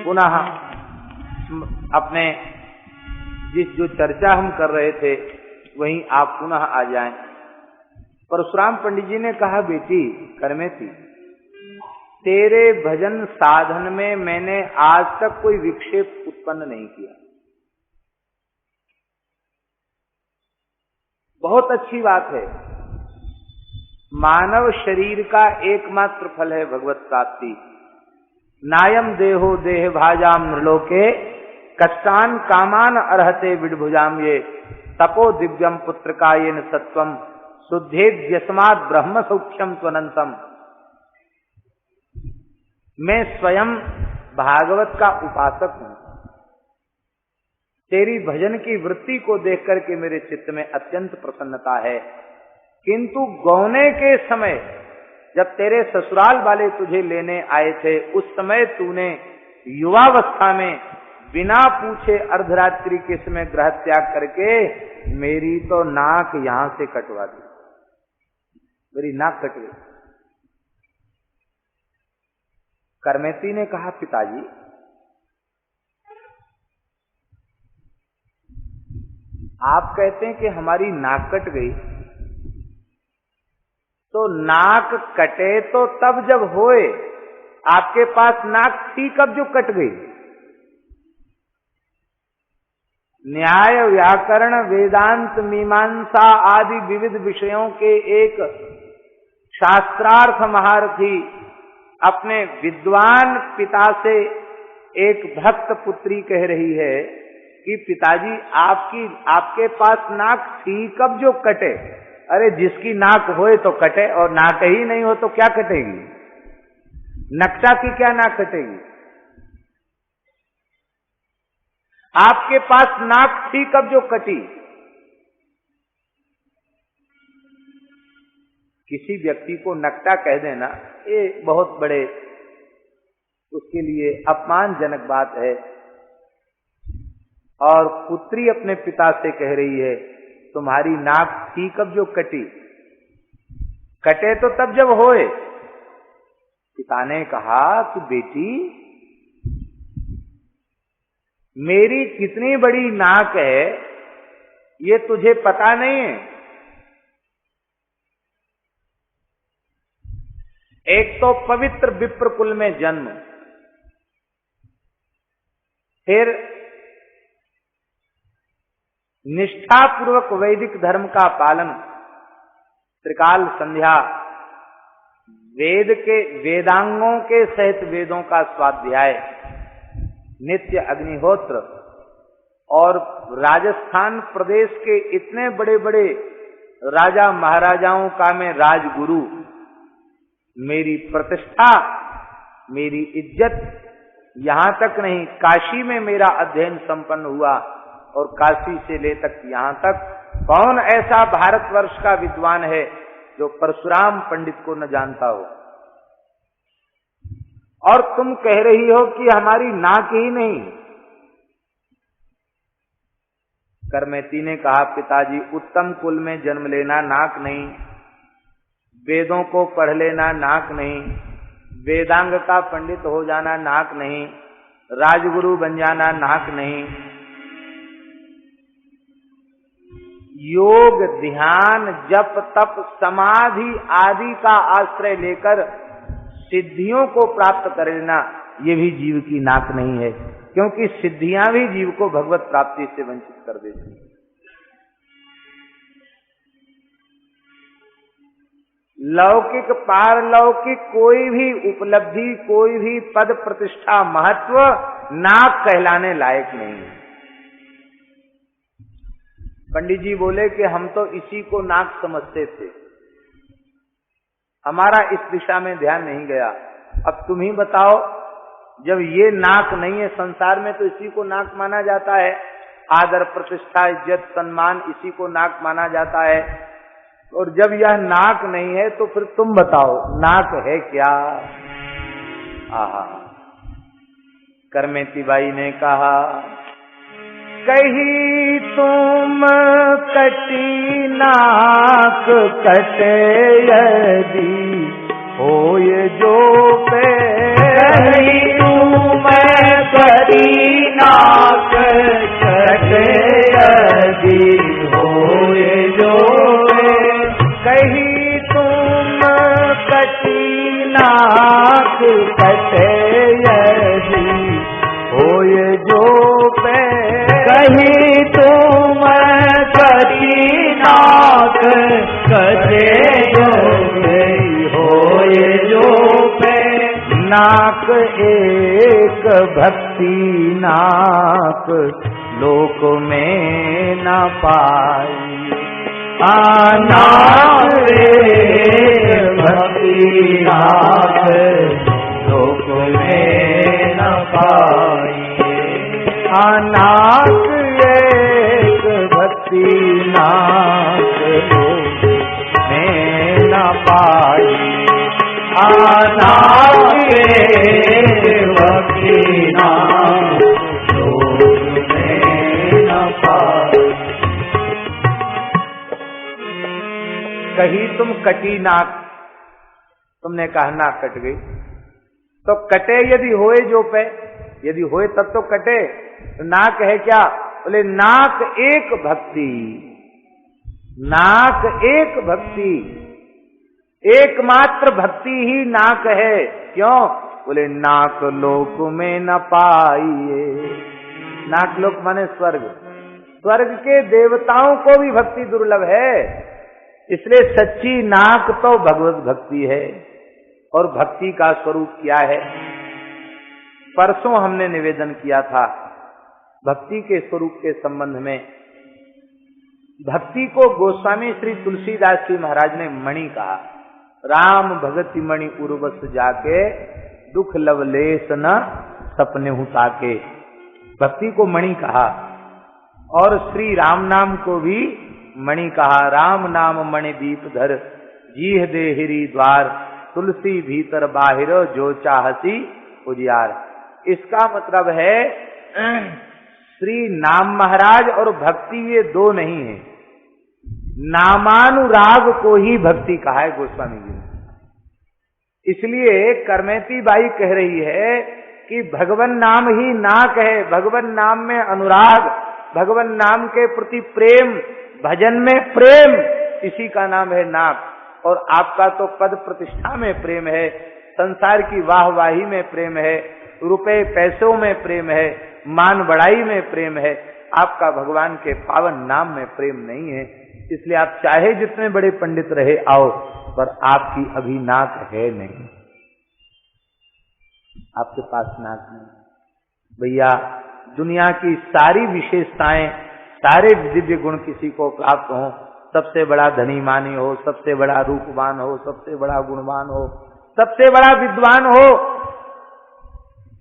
पुनः अपने जो चर्चा हम कर रहे थे वहीं आप पुनः आ जाएं। परशुराम पंडित जी ने कहा, बेटी करमेती, तेरे भजन साधन में मैंने आज तक कोई विक्षेप उत्पन्न नहीं किया। बहुत अच्छी बात है। मानव शरीर का एकमात्र फल है भगवत प्राप्ति। नायम देहो देह भाजाम नृलोके कष्टान कामान अर्हते विडभुजाम ये तपो दिव्यम पुत्र कायेन सत्वम शुद्धेद्यस्मात् ब्रह्म सौख्यम त्वनंतम। मैं स्वयं भागवत का उपासक हूं। तेरी भजन की वृत्ति को देख करके मेरे चित्त में अत्यंत प्रसन्नता है, किंतु गौने के समय जब तेरे ससुराल वाले तुझे लेने आए थे उस समय तूने युवावस्था में बिना पूछे अर्धरात्रि के समय ग्रह त्याग करके मेरी तो नाक यहां से कटवा दी। मेरी नाक कट गई। करमेती ने कहा, पिताजी आप कहते हैं कि हमारी नाक कट गई, तो नाक कटे तो तब जब होए, आपके पास नाक थी कब जो कट गई? न्याय व्याकरण वेदांत मीमांसा आदि विविध विषयों के एक शास्त्रार्थ महारथी अपने विद्वान पिता से एक भक्त पुत्री कह रही है कि पिताजी आपके पास नाक थी कब जो कटे? अरे जिसकी नाक होए तो कटे, और नाक ही नहीं हो तो क्या कटेगी? नक्शा की क्या नाक कटेगी? आपके पास नाक थी कब जो कटी? किसी व्यक्ति को नक्शा कह देना ये बहुत बड़े उसके लिए अपमानजनक बात है। और पुत्री अपने पिता से कह रही है, तुम्हारी नाक थी कब जो कटी? कटे तो तब जब होए। पिता ने कहा कि बेटी मेरी कितनी बड़ी नाक है ये तुझे पता नहीं है। एक तो पवित्र विप्र कुल में जन्म, फिर निष्ठापूर्वक वैदिक धर्म का पालन, त्रिकाल संध्या, वेद के वेदांगों के सहित वेदों का स्वाध्याय, नित्य अग्निहोत्र, और राजस्थान प्रदेश के इतने बड़े बड़े राजा महाराजाओं का मैं राजगुरु, मेरी प्रतिष्ठा, मेरी इज्जत, यहां तक नहीं काशी में मेरा अध्ययन संपन्न हुआ, और काशी से ले तक यहां तक कौन ऐसा भारतवर्ष का विद्वान है जो परशुराम पंडित को न जानता हो? और तुम कह रही हो कि हमारी नाक ही नहीं। करमेती ने कहा, पिताजी उत्तम कुल में जन्म लेना नाक नहीं, वेदों को पढ़ लेना नाक नहीं, वेदांग का पंडित हो जाना नाक नहीं, राजगुरु बन जाना नाक नहीं, योग ध्यान जप तप समाधि आदि का आश्रय लेकर सिद्धियों को प्राप्त कर लेना ये भी जीव की नाक नहीं है, क्योंकि सिद्धियां भी जीव को भगवत प्राप्ति से वंचित कर देती हैं। लौकिक पारलौकिक कोई भी उपलब्धि, कोई भी पद प्रतिष्ठा महत्व नाक कहलाने लायक नहीं है। पंडित जी बोले कि हम तो इसी को नाक समझते थे, हमारा इस दिशा में ध्यान नहीं गया। अब तुम ही बताओ, जब ये नाक नहीं है संसार में तो इसी को नाक माना जाता है। आदर प्रतिष्ठा इज्जत सम्मान इसी को नाक माना जाता है, और जब यह नाक नहीं है तो फिर तुम बताओ नाक है क्या? आहा। करमेती बाई ने कहा, कही तुम कटी नाक कटे यदि होय जो पे नाक कटे यदि होए जो पे कहीं तुम कटी नाक कटे जो होए जो पे नाक एक भक्ति नाक लोक में न पाई नाक एक भक्ति नाक लोक में न पाई नाक एक भक्ति नाक लोक में न पाई नाक एक भक्ति नाक लोक में न पाई। कही तुम कटी नाक, तुमने कहा नाक कट गई, तो कटे यदि होए जो पे, यदि होए तब तो कटे, तो नाक है क्या? बोले नाक एक भक्ति, नाक एक भक्ति, एकमात्र भक्ति ही नाक है। क्यों? बोले नाक लोक में न पाइए। नाक लोक माने स्वर्ग, स्वर्ग के देवताओं को भी भक्ति दुर्लभ है, इसलिए सच्ची नाक तो भगवत भक्ति है। और भक्ति का स्वरूप क्या है? परसों हमने निवेदन किया था भक्ति के स्वरूप के संबंध में। भक्ति को गोस्वामी श्री तुलसीदास जी महाराज ने मणि कहा। राम भगति मणि उर्वश जाके दुख लवलेश न सपने ताके, भक्ति को मणि कहा। और श्री राम नाम को भी मणि कहा। राम नाम मणि दीप धर जीह देहरी द्वार तुलसी भीतर बाहिर जो चाहसी उजियार। इसका मतलब है श्री नाम महाराज और भक्ति ये दो नहीं है, नामानुराग को ही भक्ति कहा है गोस्वामी जी ने। इसलिए करमेती बाई कह रही है कि भगवन नाम ही नाक है, भगवन नाम में अनुराग, भगवन नाम के प्रति प्रेम, भजन में प्रेम, इसी का नाम है नाक। और आपका तो पद प्रतिष्ठा में प्रेम है, संसार की वाहवाही में प्रेम है, रुपए पैसों में प्रेम है, मान बढ़ाई में प्रेम है, आपका भगवान के पावन नाम में प्रेम नहीं है। इसलिए आप चाहे जितने बड़े पंडित रहे आओ, पर आपकी अभी नाक है नहीं, आपके पास नाक नहीं। भैया दुनिया की सारी विशेषताएं, सारे दिव्य गुण किसी को प्राप्त हो, सबसे बड़ा धनी मानी हो, सबसे बड़ा रूपवान हो, सबसे बड़ा गुणवान हो, सबसे बड़ा विद्वान हो,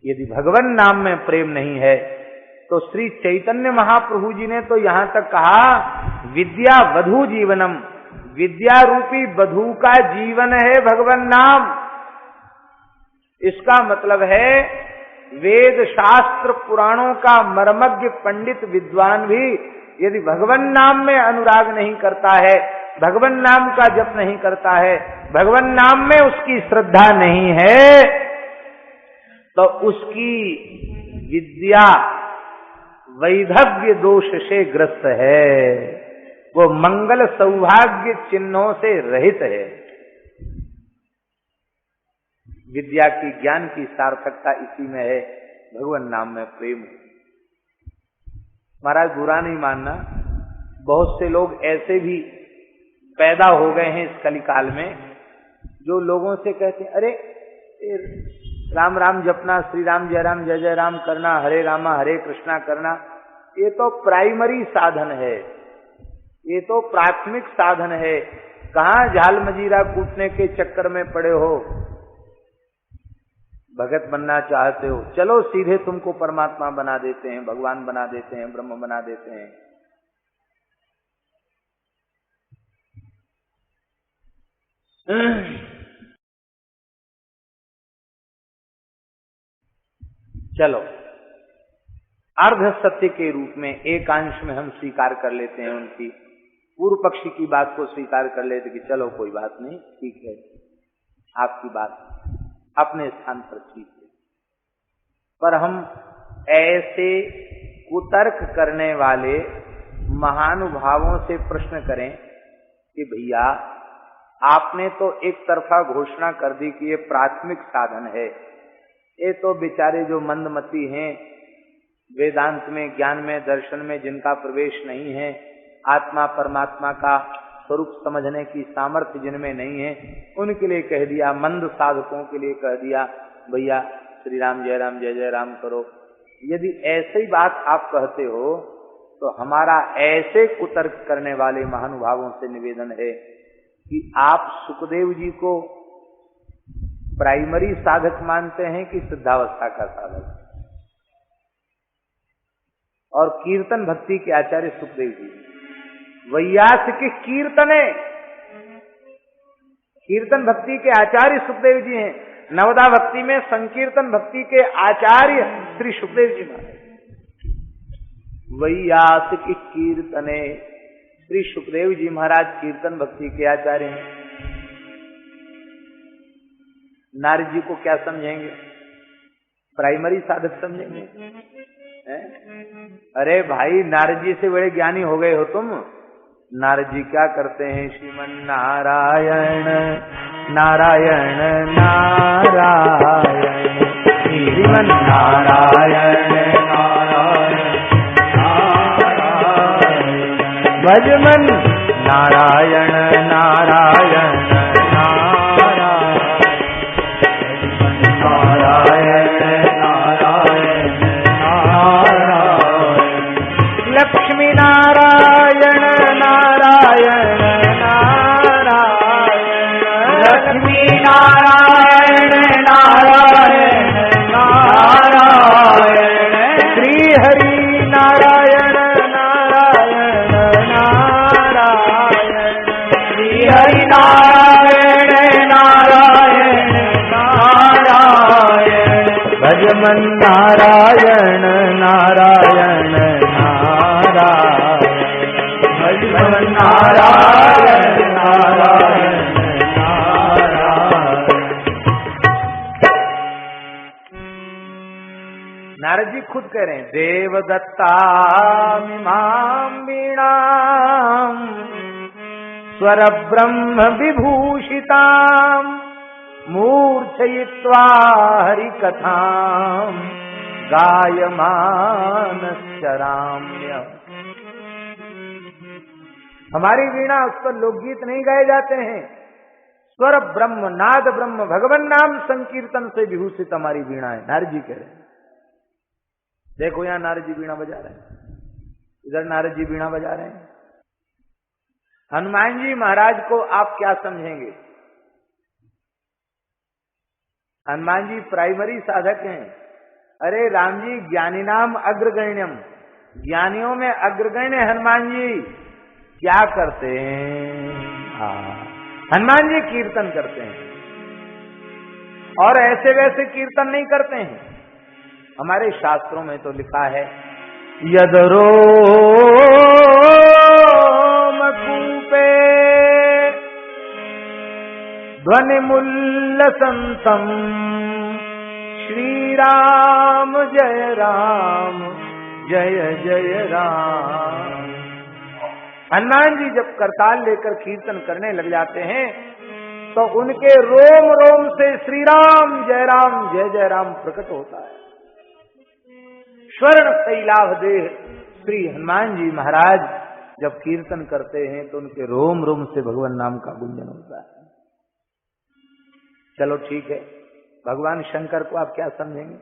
यदि भगवान नाम में प्रेम नहीं है तो श्री चैतन्य महाप्रभु जी ने तो यहां तक कहा विद्या वधु जीवनम, विद्या रूपी वधु का जीवन है भगवान नाम। इसका मतलब है वेद शास्त्र पुराणों का मर्मज्ञ पंडित विद्वान भी यदि भगवान नाम में अनुराग नहीं करता है, भगवान नाम का जप नहीं करता है, भगवान नाम में उसकी श्रद्धा नहीं है, तो उसकी विद्या वैधव्य दोष से ग्रस्त है, वो मंगल सौभाग्य चिन्हों से रहित है। विद्या की ज्ञान की सार्थकता इसी में है, भगवान नाम में प्रेम। महाराज बुरा नहीं मानना, बहुत से लोग ऐसे भी पैदा हो गए हैं इस कलिकाल में जो लोगों से कहते हैं अरे राम राम जपना, श्री राम जय जय राम करना, हरे रामा हरे कृष्णा करना, ये तो प्राइमरी साधन है, ये तो प्राथमिक साधन है। कहाँ झाल मजीरा कूटने के चक्कर में पड़े हो, भगत बनना चाहते हो, चलो सीधे तुमको परमात्मा बना देते हैं, भगवान बना देते हैं, ब्रह्म बना देते हैं। चलो अर्ध सत्य के रूप में एक अंश में हम स्वीकार कर लेते हैं, उनकी पूर्व पक्षी की बात को स्वीकार कर लेते कि चलो कोई बात नहीं, ठीक है, आपकी बात अपने स्थान पर ठीक है। पर हम ऐसे कुतर्क करने वाले महानुभावों से प्रश्न करें कि भैया आपने तो एक तरफा घोषणा कर दी कि ये प्राथमिक साधन है। ये तो बेचारे जो मंदमती हैं, वेदांत में, ज्ञान में, दर्शन में जिनका प्रवेश नहीं है, आत्मा परमात्मा का स्वरूप समझने की सामर्थ्य जिनमें नहीं है, उनके लिए कह दिया, मंद साधकों के लिए कह दिया, भैया श्री राम जय जय राम करो। यदि ऐसी बात आप कहते हो तो हमारा ऐसे कुतर्क करने वाले महानुभावों से निवेदन है कि आप सुखदेव जी को प्राइमरी साधक मानते हैं कि सिद्धावस्था का साधक, और कीर्तन भक्ति के आचार्य सुखदेव जी, वैयास के कीर्तन भक्ति के आचार्य सुखदेव जी हैं। नवदा भक्ति में संकीर्तन भक्ति के आचार्य श्री सुखदेव जी महाराज। वैयास की कीर्तने श्री सुखदेव जी महाराज कीर्तन भक्ति के आचार्य हैं। नारद जी को क्या समझेंगे? प्राइमरी साधक समझेंगे? अरे भाई, नारद जी से बड़े ज्ञानी हो गए हो तुम। नारद जी क्या करते हैं? श्रीमन नारायण नारायण नारायण, श्रीमन नारायण नारायण नारायण, भजमन नारायण नारायण नारायण, नारायण नारायण नारायण, लक्ष्मी नारायण नारायण नारायण, लक्ष्मी नारायण नारायण नारायण, श्री हरि नारायण नारायण नारायण, श्री हरि नारायण नारायण नारायण, भजमन नारायण नारायण नारायण, भजमन नारायण नारायण नारायण। नारद जी खुद कह रहे हैं, देवदत्ता मिमां वीणां स्वर ब्रह्म विभूषितां मूर्छयित्वा हरिकथां गायमानश्चराम्य। हमारी वीणा, उस पर लोकगीत नहीं गाए जाते हैं। स्वर ब्रह्म, नाद ब्रह्म, भगवान नाम संकीर्तन से विभूषित हमारी वीणा है। नारद जी कह रहे हैं। देखो यहां नारद जी वीणा बजा रहे हैं, इधर नारद जी वीणा बजा रहे हैं। हनुमान जी महाराज को आप क्या समझेंगे? हनुमान जी प्राइमरी साधक हैं। अरे राम जी ज्ञानी नाम अग्रगण्यम, ज्ञानियों में अग्रगण्य हनुमान जी क्या करते हैं? हनुमान जी कीर्तन करते हैं, और ऐसे वैसे कीर्तन नहीं करते हैं। हमारे शास्त्रों में तो लिखा है, यदरोम कूपे ध्वनिमुल्लसंतम श्री राम जय जय राम। हनुमान जी जब करताल लेकर कीर्तन करने लग जाते हैं तो उनके रोम रोम से श्री राम जय राम प्रकट होता है। स्वर्ण शैलाभ देह श्री हनुमान जी महाराज जब कीर्तन करते हैं तो उनके रोम रोम से भगवान नाम का गुंजन होता है। चलो ठीक है, भगवान शंकर को आप क्या समझेंगे?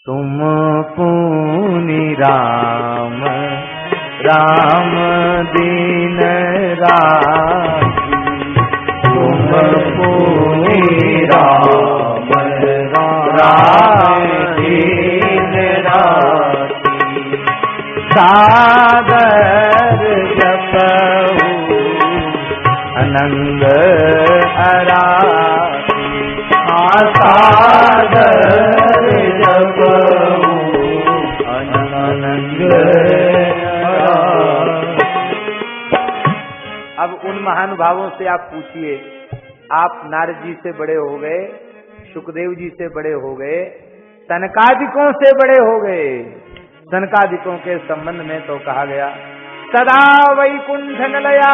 तुम पुनि राम राम दीन राखी, तुम पुनि राम राम दीन राखी, सादर जपऊ अनंग अराखी, सादर जपऊ अनंग। अब उन महानुभावों से आप पूछिए, आप नारद जी से बड़े हो गए, सुखदेव जी से बड़े हो गए, सनकादिकों से बड़े हो गए। सनकादिकों के संबंध में तो कहा गया, सदा वैकुंठ निलया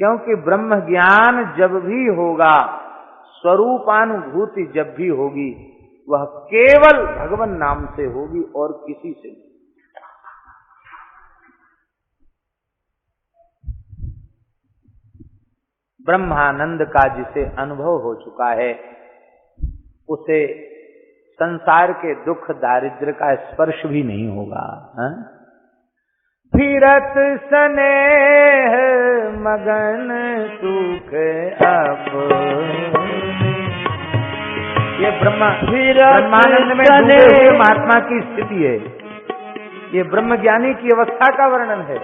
क्योंकि ब्रह्म ज्ञान जब भी होगा, स्वरूपानुभूति जब भी होगी, वह केवल भगवान नाम से होगी और किसी से नहीं। ब्रह्मानंद का जिसे अनुभव हो चुका है, उसे संसार के दुख दारिद्र्य का स्पर्श भी नहीं होगा। फिरत स्नेह मगन सुख अब, ये ब्रह्मानंद में डूबे हुए महात्मा की स्थिति है। ये ब्रह्म ज्ञानी की अवस्था का वर्णन है।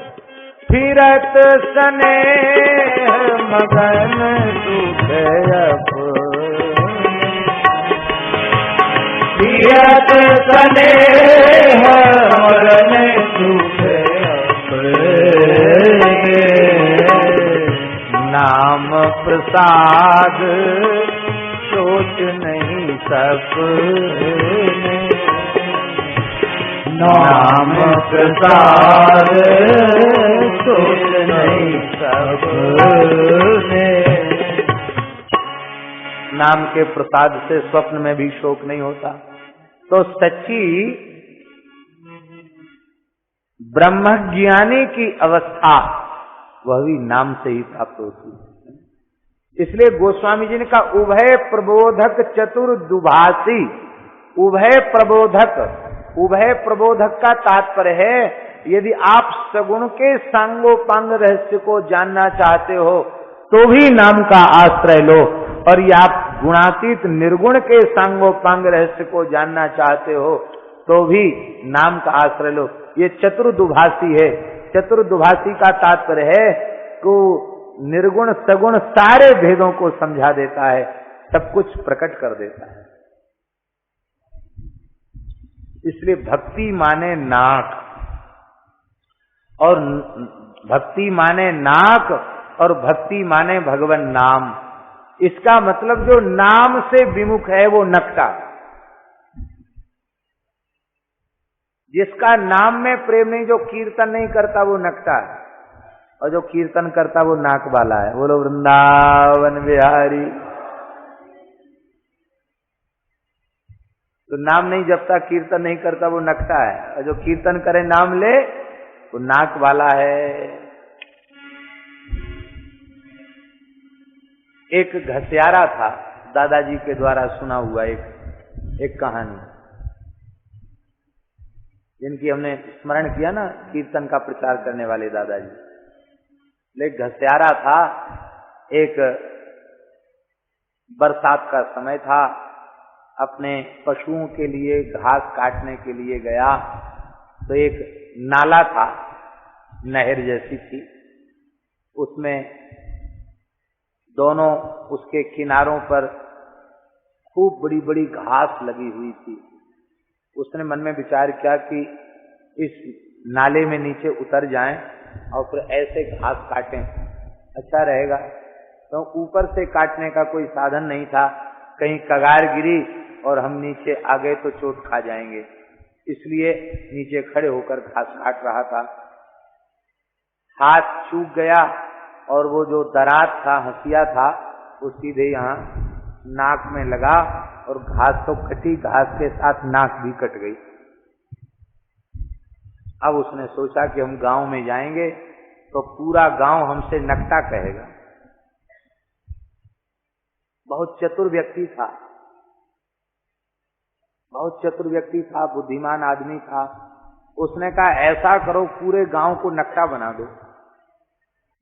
फिरत स्नेह मगन सुख अब, फिरत स्नेह मगन सुख नाम प्रसाद सोच नहीं सपने, नाम प्रसाद सोच नहीं सपने। नाम के प्रसाद से स्वप्न में भी शोक नहीं होता। तो सच्ची ब्रह्मज्ञानी की अवस्था वह भी नाम से ही प्राप्त होती है। इसलिए गोस्वामी जी ने कहा उभय प्रबोधक चतुर्दुभाषी। उभय प्रबोधक का तात्पर्य है, यदि आप सगुण के सांगोपांग रहस्य को जानना चाहते हो तो भी नाम का आश्रय लो, और या आप गुणातीत निर्गुण के सांगोपांग रहस्य को जानना चाहते हो तो भी नाम का आश्रय लो। ये चतुर्दुभाषी है। चतुर्दुभाषी का तात्पर्य है कि निर्गुण सगुण सारे भेदों को समझा देता है, सब कुछ प्रकट कर देता है। इसलिए भक्ति माने नाक, और भक्ति माने नाक, और भक्ति माने भगवान नाम। इसका मतलब जो नाम से विमुख है वो नकटा। जिसका नाम में प्रेम नहीं, जो कीर्तन नहीं करता वो नकटा है, और जो कीर्तन करता वो नाक वाला है। बोलो वृंदावन बिहारी। तो नाम नहीं जपता, कीर्तन नहीं करता वो नकटा है, और जो कीर्तन करे नाम ले वो नाक वाला है। एक घसियारा था, दादाजी के द्वारा सुना हुआ एक कहानी, जिनकी हमने स्मरण किया ना, कीर्तन का प्रचार करने वाले दादाजी। एक घसियारा था, एक बरसात का समय था, अपने पशुओं के लिए घास काटने के लिए गया, तो एक नाला था, नहर जैसी थी, उसमें दोनों उसके किनारों पर खूब बड़ी बड़ी घास लगी हुई थी। उसने मन में विचार किया कि इस नाले में नीचे उतर जाएं और फिर ऐसे घास काटें, अच्छा रहेगा। तो ऊपर से काटने का कोई साधन नहीं था, कहीं कगार गिरी और हम नीचे आ गए तो चोट खा जाएंगे, इसलिए नीचे खड़े होकर घास काट रहा था। हाथ चूक गया और वो जो दरात था, हंसिया था, वो सीधे यहाँ नाक में लगा, और घास तो कटी, घास के साथ नाक भी कट गई। अब उसने सोचा कि हम गांव में जाएंगे तो पूरा गांव हमसे नकटा कहेगा। बहुत चतुर व्यक्ति था, बहुत चतुर व्यक्ति था, बुद्धिमान आदमी था। उसने कहा ऐसा करो, पूरे गांव को नकटा बना दो।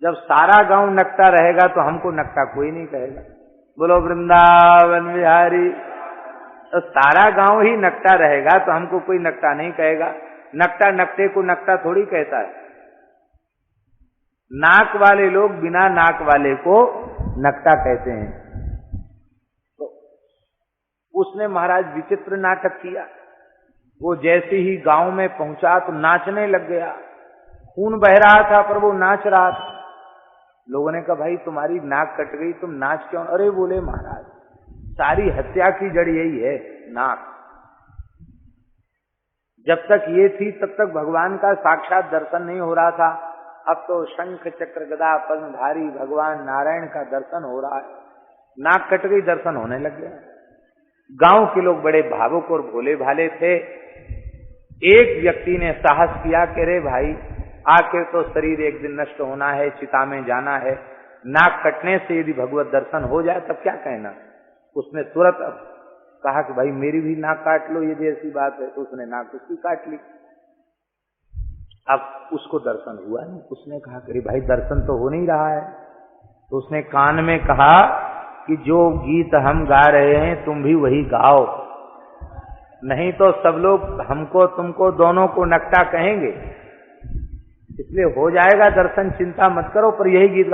जब सारा गांव नकटा रहेगा तो हमको नकटा कोई नहीं कहेगा। बोलो वृंदावन बिहारी। तो सारा गांव ही नकटा रहेगा तो हमको कोई नकटा नहीं कहेगा। नकटा नकटे को नकटा थोड़ी कहता है। नाक वाले लोग बिना नाक वाले को नकटा कहते हैं। तो उसने महाराज विचित्र नाटक किया। वो जैसे ही गांव में पहुंचा तो नाचने लग गया। खून बह रहा था पर वो नाच रहा था। लोगों ने कहा भाई तुम्हारी नाक कट गई, तुम नाच क्यों? अरे बोले महाराज सारी हत्या की जड़ यही है, नाक। जब तक ये थी तब तक भगवान का साक्षात दर्शन नहीं हो रहा था। अब तो शंख चक्र गदा पद्मधारी भगवान नारायण का दर्शन हो रहा है। नाक कट गई, दर्शन होने लग गया। गांव के लोग बड़े भावुक और भोले भाले थे। एक व्यक्ति ने साहस किया कि रे भाई, आखिर तो शरीर एक दिन नष्ट होना है, चिता में जाना है, नाक कटने से यदि भगवत दर्शन हो जाए तब क्या कहना। उसने तुरंत कहा कि भाई मेरी भी नाक काट लो, यदि ऐसी बात है। तो उसने नाक उसकी काट ली। अब उसको दर्शन हुआ नहीं। उसने कहा कि भाई दर्शन तो हो नहीं रहा है। तो उसने कान में कहा कि जो गीत हम गा रहे हैं तुम भी वही गाओ, नहीं तो सब लोग हमको तुमको दोनों को नकटा कहेंगे, इसलिए हो जाएगा दर्शन, चिंता मत करो। पर यही गीत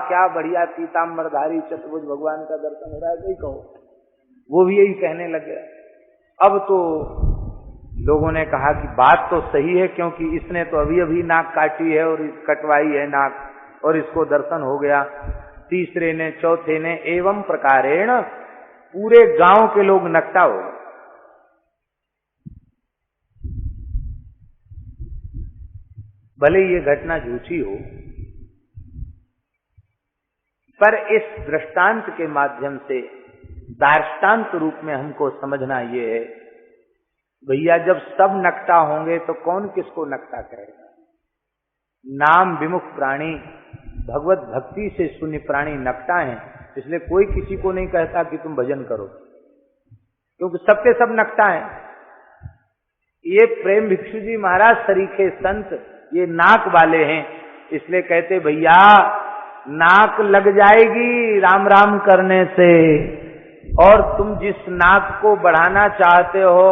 क्या बढ़िया पीताम्बरधारी चतुर्भुज भगवान का दर्शन हो रहा है, यही कहो। वो भी यही कहने लगे। अब तो लोगों ने कहा कि बात तो सही है, क्योंकि इसने तो अभी अभी नाक काटी है और कटवाई है नाक, और इसको दर्शन हो गया। तीसरे ने, चौथे ने, एवं प्रकारेण पूरे गांव के लोग नकटा हो गए। भले ये घटना झूठी हो, पर इस दृष्टांत के माध्यम से दार्ष्टान्त रूप में हमको समझना ये है, भैया जब सब नकटा होंगे तो कौन किसको नकटा करेगा। नाम विमुख प्राणी, भगवत भक्ति से शून्य प्राणी नकटा है, इसलिए कोई किसी को नहीं कहता कि तुम भजन करो, क्योंकि सबके सब नकटा है। ये प्रेम भिक्षु जी महाराज सरीखे संत ये नाक वाले हैं, इसलिए कहते भैया नाक लग जाएगी राम राम करने से, और तुम जिस नाक को बढ़ाना चाहते हो,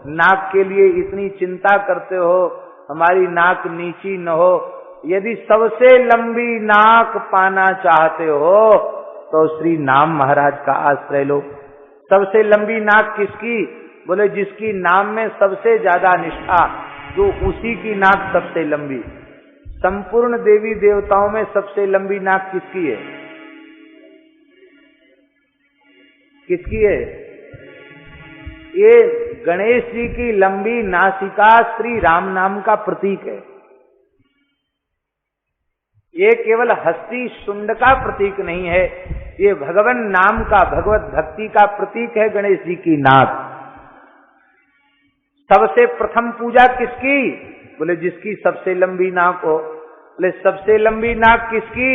नाक के लिए इतनी चिंता करते हो, हमारी नाक नीची न हो, यदि सबसे लंबी नाक पाना चाहते हो तो श्री नाम महाराज का आश्रय लो। सबसे लंबी नाक किसकी? बोले जिसकी नाम में सबसे ज्यादा निष्ठा, जो उसी की नाक सबसे लंबी। संपूर्ण देवी देवताओं में सबसे लंबी नाक किसकी है? किसकी है? ये गणेश जी की लंबी नासिका श्री राम नाम का प्रतीक है। ये केवल हस्ती शुंड का प्रतीक नहीं है, ये भगवान नाम का, भगवत भक्ति का प्रतीक है गणेश जी की नाक। सबसे प्रथम पूजा किसकी? बोले जिसकी सबसे लंबी नाक हो। बोले सबसे लंबी नाक किसकी?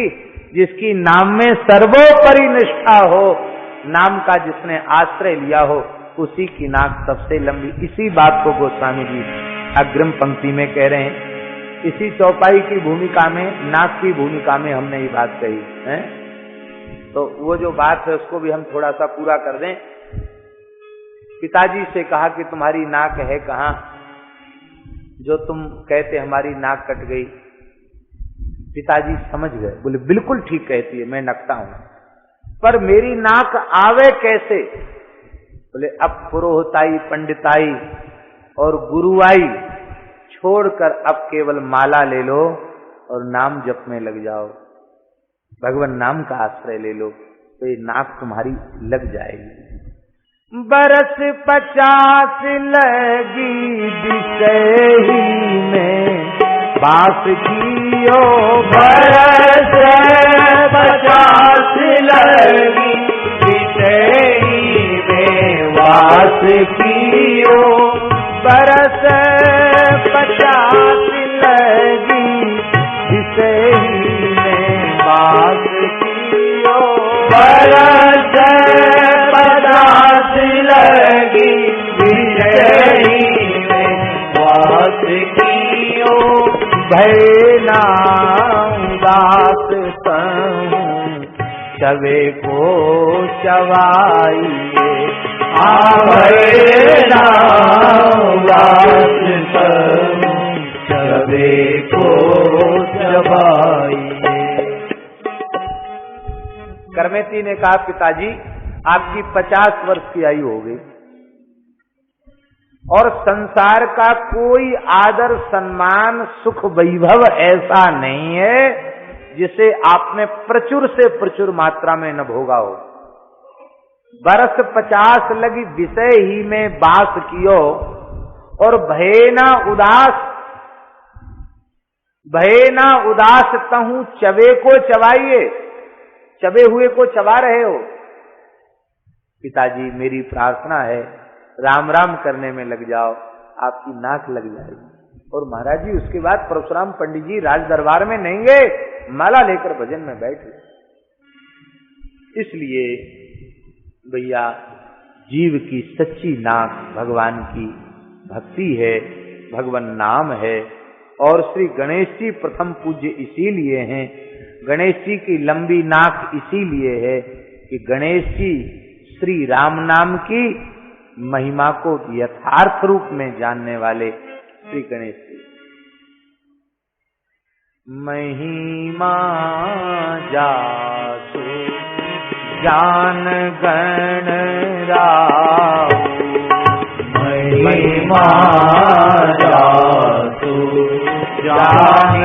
जिसकी नाम में सर्वोपरि निष्ठा हो, नाम का जिसने आश्रय लिया हो, उसी की नाक सबसे लंबी। इसी बात को गोस्वामी जी अग्रिम पंक्ति में कह रहे हैं। इसी चौपाई की भूमिका में, नाक की भूमिका में हमने ये बात कही है। तो वो जो बात है उसको भी हम थोड़ा सा पूरा कर दें। पिताजी से कहा कि तुम्हारी नाक है कहाँ, जो तुम कहते हमारी नाक कट गई। पिताजी समझ गए, बोले बिल्कुल ठीक कहती है, मैं नकटा हूं, पर मेरी नाक आवे कैसे? बोले अब पुरोहिताई, पंडिताई और गुरुआई छोड़कर अब केवल माला ले लो और नाम जप में लग जाओ, भगवान नाम का आश्रय ले लो, तो ये नाक तुम्हारी लग जाएगी। बरस 50 लगी दिसही में बास कियो, बरस 50 लगी दिसही में बास कियो, बरस 50 लगी दिसही में बास कियो, बरस 50 लगी दिसही में बास कियो, भैना उदास कहूं चवे को चवाइए, भैना उदास कहूं चवे को चवाइए। करमेती ने कहा पिताजी आपकी 50 वर्ष की आयु हो गई और संसार का कोई आदर सम्मान सुख वैभव ऐसा नहीं है जिसे आपने प्रचुर से प्रचुर मात्रा में न भोगा हो। बरस 50 लगी विषय ही में बास कियो और भय न उदास, भय ना उदास तहु चबे को चबाइए, चबे हुए को चबा रहे हो। पिताजी मेरी प्रार्थना है राम राम करने में लग जाओ, आपकी नाक लग जाएगी। और महाराज जी उसके बाद परशुराम पंडित जी राज दरबार में नहीं गए, माला लेकर भजन में बैठे। इसलिए भैया जीव की सच्ची नाक भगवान की भक्ति है, भगवान नाम है। और श्री गणेश जी प्रथम पूज्य इसीलिए हैं, गणेश जी की लंबी नाक इसीलिए है कि गणेश जी श्री राम नाम की महिमा को यथार्थ रूप में जानने वाले श्री गणेश जी। महिमा जासु ज्ञान गण राव, महिमा जासु ज्ञान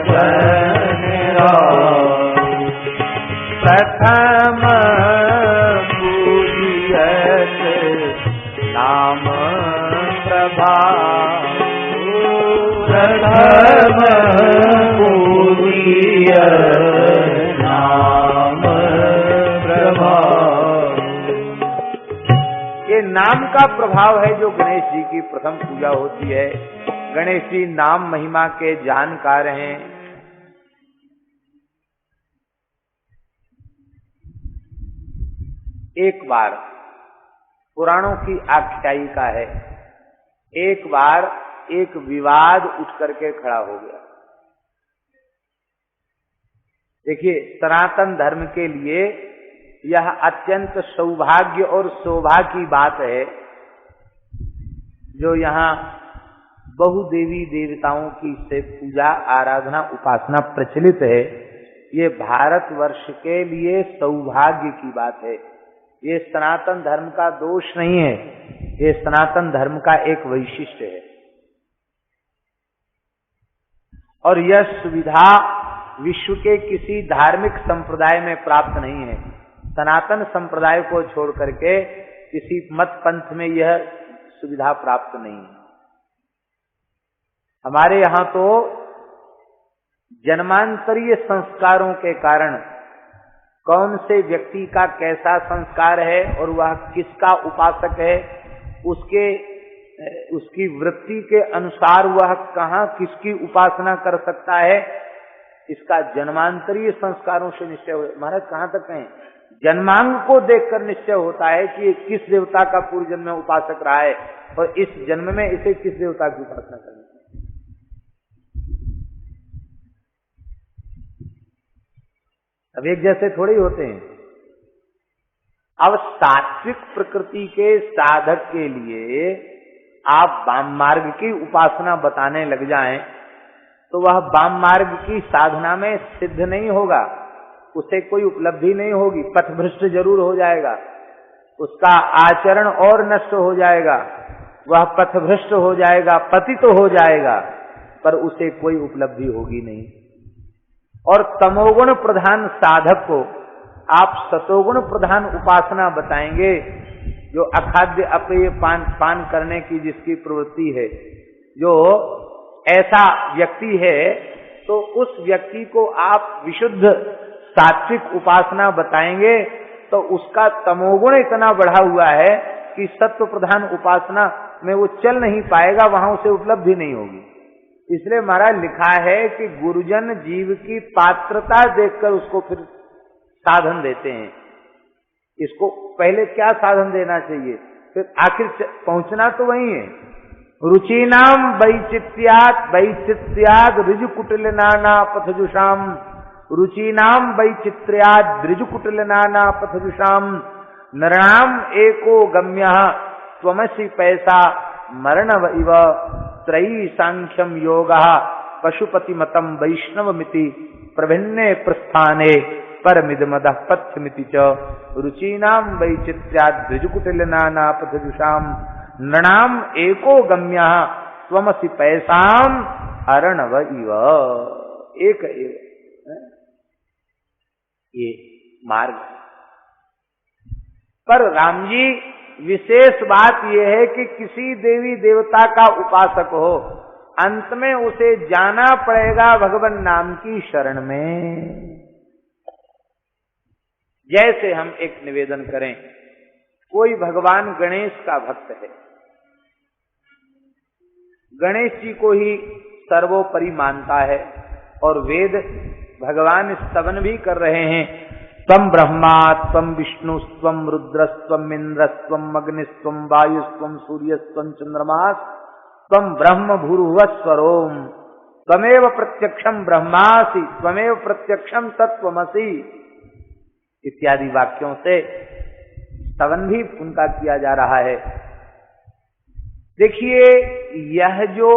गण राव, प्रथम पूजियत नाम प्रभाव, प्रथम पूजियत नाम प्रभाव। ये नाम का प्रभाव है जो गणेश जी की प्रथम पूजा होती है। गणेश जी नाम महिमा के जानकार हैं। एक बार पुराणों की आख्यायिका है, एक बार एक विवाद उठ करके खड़ा हो गया। देखिए सनातन धर्म के लिए यह अत्यंत सौभाग्य और शोभा की बात है जो यहाँ बहुदेवी देवताओं की से पूजा आराधना उपासना प्रचलित है। ये भारतवर्ष के लिए सौभाग्य की बात है। ये सनातन धर्म का दोष नहीं है, ये सनातन धर्म का एक वैशिष्ट है। और यह सुविधा विश्व के किसी धार्मिक संप्रदाय में प्राप्त नहीं है। सनातन संप्रदाय को छोड़ करके किसी मत पंथ में यह सुविधा प्राप्त नहीं है। हमारे यहाँ तो जन्मांतरीय संस्कारों के कारण कौन से व्यक्ति का कैसा संस्कार है और वह किसका उपासक है, उसकी वृत्ति के अनुसार वह कहाँ किसकी उपासना कर सकता है, इसका जन्मांतरीय संस्कारों से निश्चय हो। महाराज कहाँ तक कहें, जन्मांग को देखकर निश्चय होता है कि ये किस देवता का पूर्व जन्म में उपासक रहा है और इस जन्म में इसे किस देवता की उपासना करनी है। अब एक जैसे थोड़े ही होते हैं। अब सात्विक प्रकृति के साधक के लिए आप वाम मार्ग की उपासना बताने लग जाएं तो वह वाम मार्ग की साधना में सिद्ध नहीं होगा, उसे कोई उपलब्धि नहीं होगी, पथभ्रष्ट जरूर हो जाएगा, उसका आचरण और नष्ट हो जाएगा, वह पथभ्रष्ट हो जाएगा, पतित तो हो जाएगा, पर उसे कोई उपलब्धि होगी नहीं। और तमोगुण प्रधान साधक को आप सतोगुण प्रधान उपासना बताएंगे, जो अखाद्य अपेय पान करने की जिसकी प्रवृत्ति है, जो ऐसा व्यक्ति है, तो उस व्यक्ति को आप विशुद्ध सात्विक उपासना बताएंगे तो उसका तमोगुण इतना बढ़ा हुआ है कि सत्व प्रधान उपासना में वो चल नहीं पाएगा, वहां उसे उपलब्धि नहीं होगी। इसलिए महाराज लिखा है कि गुरुजन जीव की पात्रता देखकर उसको फिर साधन देते हैं। इसको पहले क्या साधन देना चाहिए, फिर आखिर पहुंचना तो वही है। रुचिनाम वैचित्र्याद ऋजुकुटिल नाना पथजुषाम, रुचिनाम वैचित्र्याद ऋजुकुटिल नाना पथजुषाम, नरणाम एको गम्यः त्वमसि पैसा मरणव इव, त्रयी सांख्यम योगः पशुपति मतम वैष्णवमिति, प्रभिन्ने प्रस्थाने परमिदमदः पथ्यमिति च, रुचीनाम वैचित्र्याद ऋजुकुटिल नाना पथजुषाम, नृणाम एको गम्यः त्वमसि पैसाम अर्णव इव। एक ये मार्ग। पर राम जी विशेष बात यह है कि किसी देवी देवता का उपासक हो अंत में उसे जाना पड़ेगा भगवान नाम की शरण में। जैसे हम एक निवेदन करें, कोई भगवान गणेश का भक्त है, गणेश जी को ही सर्वोपरि मानता है और वेद भगवान स्तवन भी कर रहे हैं, त्वं ब्रह्मा त्वं विष्णु त्वं रुद्रस्त्वं इंद्रस्त्वं अग्निस्त्वं वायुस्त्वं सूर्यस्त्वं चंद्रमास त्वं ब्रह्म भूर्भुवस्वरोम त्वमेव प्रत्यक्षम ब्रह्मासि त्वमेव प्रत्यक्षम तत्त्वमसि इत्यादि वाक्यों से स्तवन भी उनका किया जा रहा है। देखिए, यह जो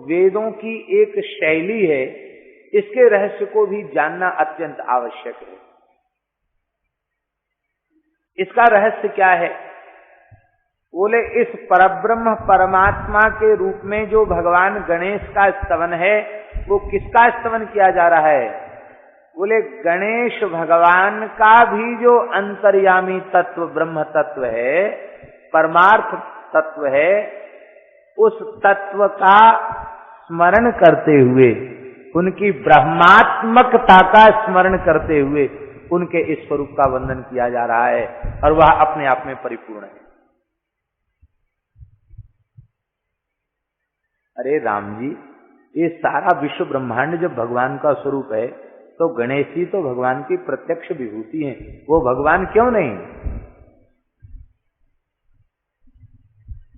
वेदों की एक शैली है, इसके रहस्य को भी जानना अत्यंत आवश्यक है। इसका रहस्य क्या है? बोले, इस परब्रह्म परमात्मा के रूप में जो भगवान गणेश का स्तवन है, वो किसका स्तवन किया जा रहा है? बोले, गणेश भगवान का भी जो अंतर्यामी तत्व ब्रह्म तत्व है, परमार्थ तत्व है, उस तत्व का स्मरण करते हुए, उनकी ब्रह्मात्मकता का स्मरण करते हुए उनके इस स्वरूप का वंदन किया जा रहा है और वह अपने आप में परिपूर्ण है। अरे राम जी, ये सारा विश्व ब्रह्मांड जब भगवान का स्वरूप है, तो गणेश जी तो भगवान की प्रत्यक्ष विभूति हैं, वो भगवान क्यों नहीं?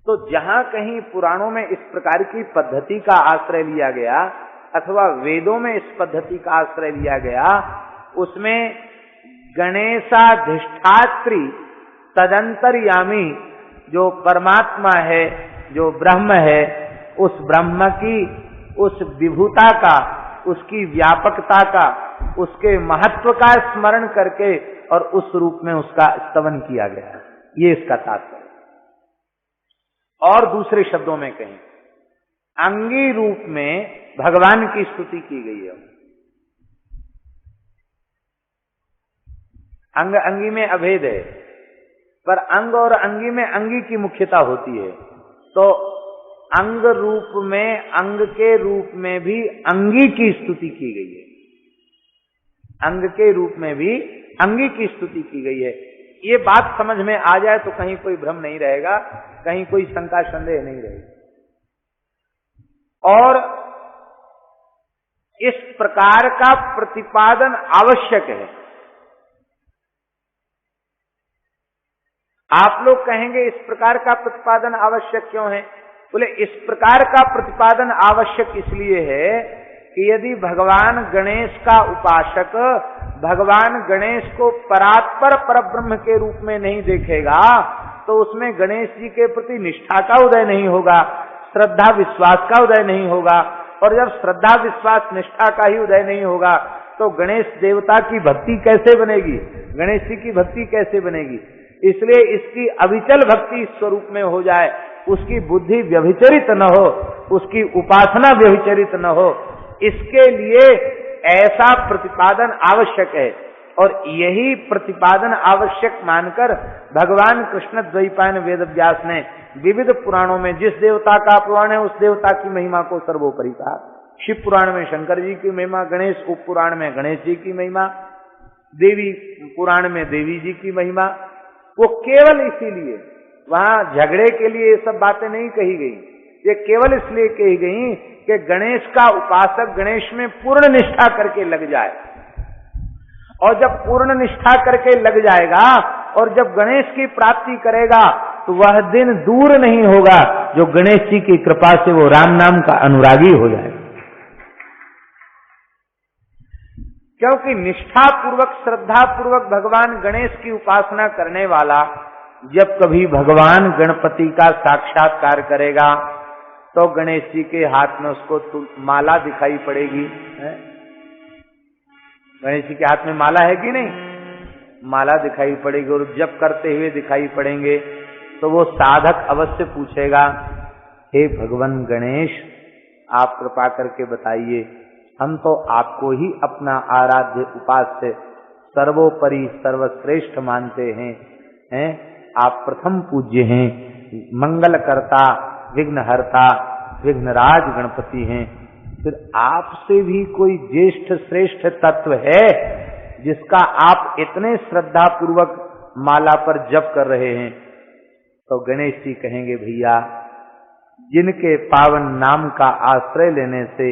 तो जहां कहीं पुराणों में इस प्रकार की पद्धति का आश्रय लिया गया अथवा वेदों में इस पद्धति का आश्रय लिया गया, उसमें गणेशाधिष्ठात्री तदंतर्यामी जो परमात्मा है, जो ब्रह्म है, उस ब्रह्म की उस विभुता का, उसकी व्यापकता का, उसके महत्व का स्मरण करके और उस रूप में उसका स्तवन किया गया। ये इसका तात्पर्य। और दूसरे शब्दों में कहें, अंगी रूप में भगवान की स्तुति की गई है। अंग अंगी में अभेद है, पर अंग और अंगी में अंगी की मुख्यता होती है। तो अंग रूप में, अंग के रूप में भी अंगी की स्तुति की गई है, अंग के रूप में भी अंगी की स्तुति की गई है। ये बात समझ में आ जाए तो कहीं कोई भ्रम नहीं रहेगा, कहीं कोई शंका संदेह नहीं रहेगा। और इस प्रकार का प्रतिपादन आवश्यक है। आप लोग कहेंगे, इस प्रकार का प्रतिपादन आवश्यक क्यों है? बोले, इस प्रकार का प्रतिपादन आवश्यक इसलिए है कि यदि भगवान गणेश का उपासक भगवान गणेश को परात्पर परब्रह्म के रूप में नहीं देखेगा, तो उसमें गणेश जी के प्रति निष्ठा का उदय नहीं होगा, श्रद्धा विश्वास का उदय नहीं होगा। और जब श्रद्धा विश्वास निष्ठा का ही उदय नहीं होगा, तो गणेश देवता की भक्ति कैसे बनेगी? गणेश जी की भक्ति कैसे बनेगी? इसलिए इसकी अविचल भक्ति स्वरूप में हो जाए, उसकी बुद्धि व्यभिचरित न हो, उसकी उपासना व्यभिचरित न हो, इसके लिए ऐसा प्रतिपादन आवश्यक है। और यही प्रतिपादन आवश्यक मानकर भगवान कृष्ण द्वैपायन वेदव्यास ने विविध पुराणों में जिस देवता का पुराण है, उस देवता की महिमा को सर्वोपरि कहा। शिव पुराण में शंकर जी की महिमा, गणेश उप पुराण में गणेश जी की महिमा, देवी पुराण में देवी जी की महिमा। वो केवल इसीलिए, वहां झगड़े के लिए ये सब बातें नहीं कही गई, ये केवल इसलिए कही गई कि गणेश का उपासक गणेश में पूर्ण निष्ठा करके लग जाए। और जब पूर्ण निष्ठा करके लग जाएगा और जब गणेश की प्राप्ति करेगा, तो वह दिन दूर नहीं होगा जो गणेश जी की कृपा से वो राम नाम का अनुरागी हो जाएगा। क्योंकि निष्ठा पूर्वक, श्रद्धा पूर्वक भगवान गणेश की उपासना करने वाला जब कभी भगवान गणपति का साक्षात्कार करेगा, तो गणेश जी के हाथ में उसको माला दिखाई पड़ेगी। गणेश जी के हाथ में माला है कि नहीं? माला दिखाई पड़ेगी। और जब करते हुए दिखाई पड़ेंगे, तो वो साधक अवश्य पूछेगा, हे भगवान गणेश, आप कृपा करके बताइए, हम तो आपको ही अपना आराध्य उपास्य सर्वोपरि सर्वश्रेष्ठ मानते हैं? आप प्रथम पूज्य हैं, मंगल करता, विघ्न हरता, विघ्नराज गणपति हैं, फिर आपसे भी कोई ज्येष्ठ श्रेष्ठ तत्व है जिसका आप इतने श्रद्धा पूर्वक माला पर जप कर रहे हैं? तो गणेश जी कहेंगे, भैया जिनके पावन नाम का आश्रय लेने से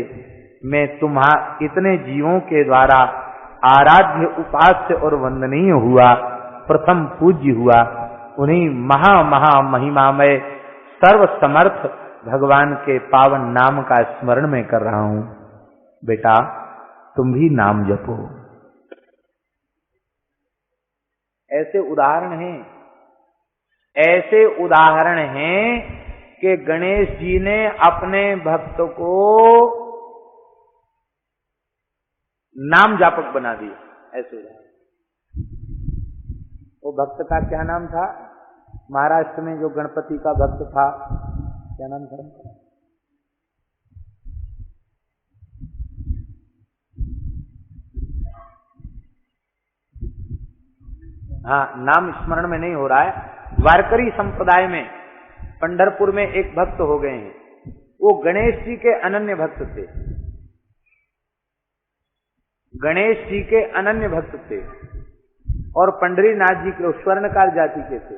मैं इतने जीवों के द्वारा आराध्य, उपास्य और वंदनीय हुआ, प्रथम पूज्य हुआ, उन्हीं महा महिमामय सर्व समर्थ भगवान के पावन नाम का स्मरण में कर रहा हूं। बेटा तुम भी नाम जपो। ऐसे उदाहरण हैं कि गणेश जी ने अपने भक्त को नाम जापक बना दिया। ऐसे उदाहरण। वो भक्त का क्या नाम था? महाराष्ट्र में जो गणपति का भक्त था, क्या नाम था? हाँ, नाम स्मरण में नहीं हो रहा है। वारकरी संप्रदाय में पंढरपुर में एक भक्त हो गए हैं, वो गणेश जी के अनन्य भक्त थे। गणेश जी के अनन्य भक्त थे और पंडरीनाथ जी के स्वर्णकार जाति के थे।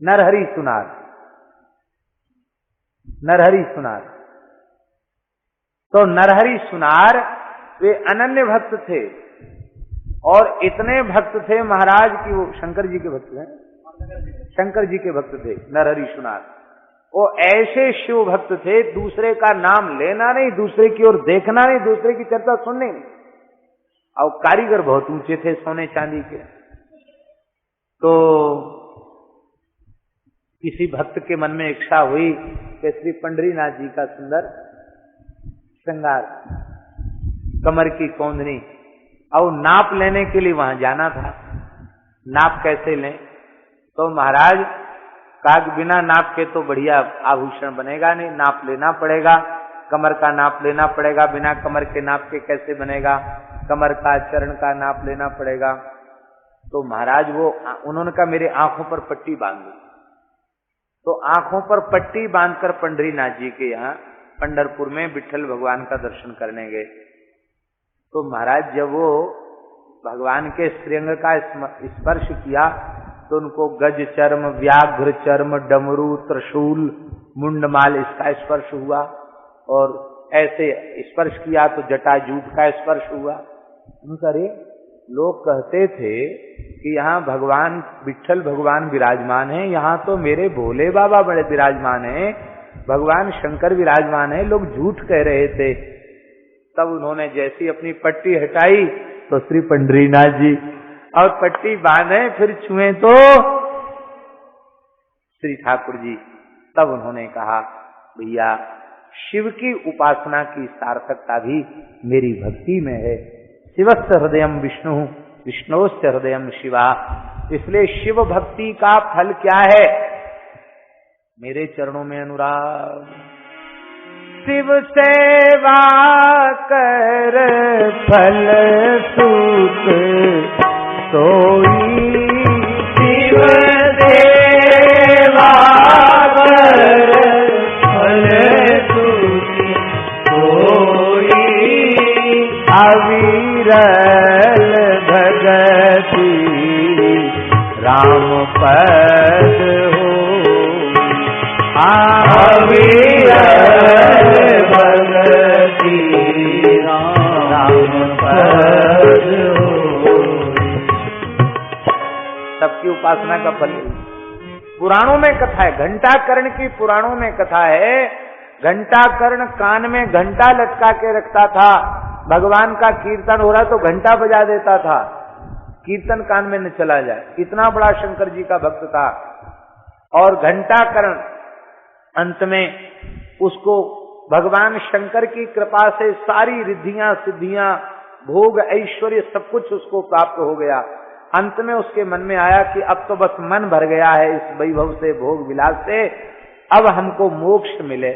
नरहरि सुनार, नरहरि सुनार। तो नरहरि सुनार वे अनन्य भक्त थे और इतने भक्त थे महाराज की, वो शंकर जी के भक्त हैं, शंकर जी के भक्त थे नरहरि सुनार। वो ऐसे शिव भक्त थे, दूसरे का नाम लेना नहीं, दूसरे की ओर देखना नहीं, दूसरे की चर्चा सुननी नहीं। और कारीगर बहुत ऊंचे थे सोने चांदी के। तो किसी भक्त के मन में इच्छा हुई कि श्री पंडरीनाथ जी का सुंदर श्रृंगार, कमर की कोंदनी, और नाप लेने के लिए वहां जाना था। नाप कैसे लें? तो महाराज कहा बिना नाप के तो बढ़िया आभूषण बनेगा नहीं, नाप लेना पड़ेगा, कमर का नाप लेना पड़ेगा, बिना कमर के नाप के कैसे बनेगा, कमर का चरण का नाप लेना पड़ेगा। तो महाराज उन्होंने कहा मेरे आंखों पर पट्टी बांध दो। तो आंखों पर पट्टी बांधकर पंडरीनाथ जी के यहाँ पंढरपुर में विट्ठल भगवान का दर्शन करने गए। तो महाराज जब वो भगवान के श्रीअंग का स्पर्श किया तो उनको गज चर्म, व्याघ्र चर्म, डमरू, त्रिशूल, मुंडमाल इसका स्पर्श हुआ, और ऐसे स्पर्श किया तो जटाजूट का स्पर्श हुआ। अरे लोग कहते थे कि यहाँ भगवान विट्ठल भगवान विराजमान है, यहाँ तो मेरे भोले बाबा बड़े विराजमान हैं, भगवान शंकर विराजमान है, लोग झूठ कह रहे थे। तब उन्होंने जैसी अपनी पट्टी हटाई तो श्री पंडरीनाथ जी, और पट्टी बांधे फिर छुए तो श्री ठाकुर जी। तब उन्होंने कहा भैया शिव की उपासना की सार्थकता भी मेरी भक्ति में है। शिवस्य हृदयम विष्णु, विष्णोस्य हृदयम शिवा। इसलिए शिव भक्ति का फल क्या है? मेरे चरणों में अनुराग। शिव सेवा कर फल सुख सोई, शिव सेवा कर फल सुख सोई, अविरल भगति राम पद हो, अविरल भगति राम पद हो। सबकी उपासना का फल पुराणों में कथा है। घंटाकर्ण की पुराणों में कथा है। घंटाकर्ण कान में घंटा लटका के रखता था, भगवान का कीर्तन हो रहा तो घंटा बजा देता था, कीर्तन कान में न चला जाए। इतना बड़ा शंकर जी का भक्त था। और घंटाकर्ण अंत में उसको भगवान शंकर की कृपा से सारी रिद्धियां सिद्धियां, भोग ऐश्वर्य सब कुछ उसको प्राप्त हो गया। अंत में उसके मन में आया कि अब तो बस मन भर गया है इस वैभव से, भोग विलास से, अब हमको मोक्ष मिले।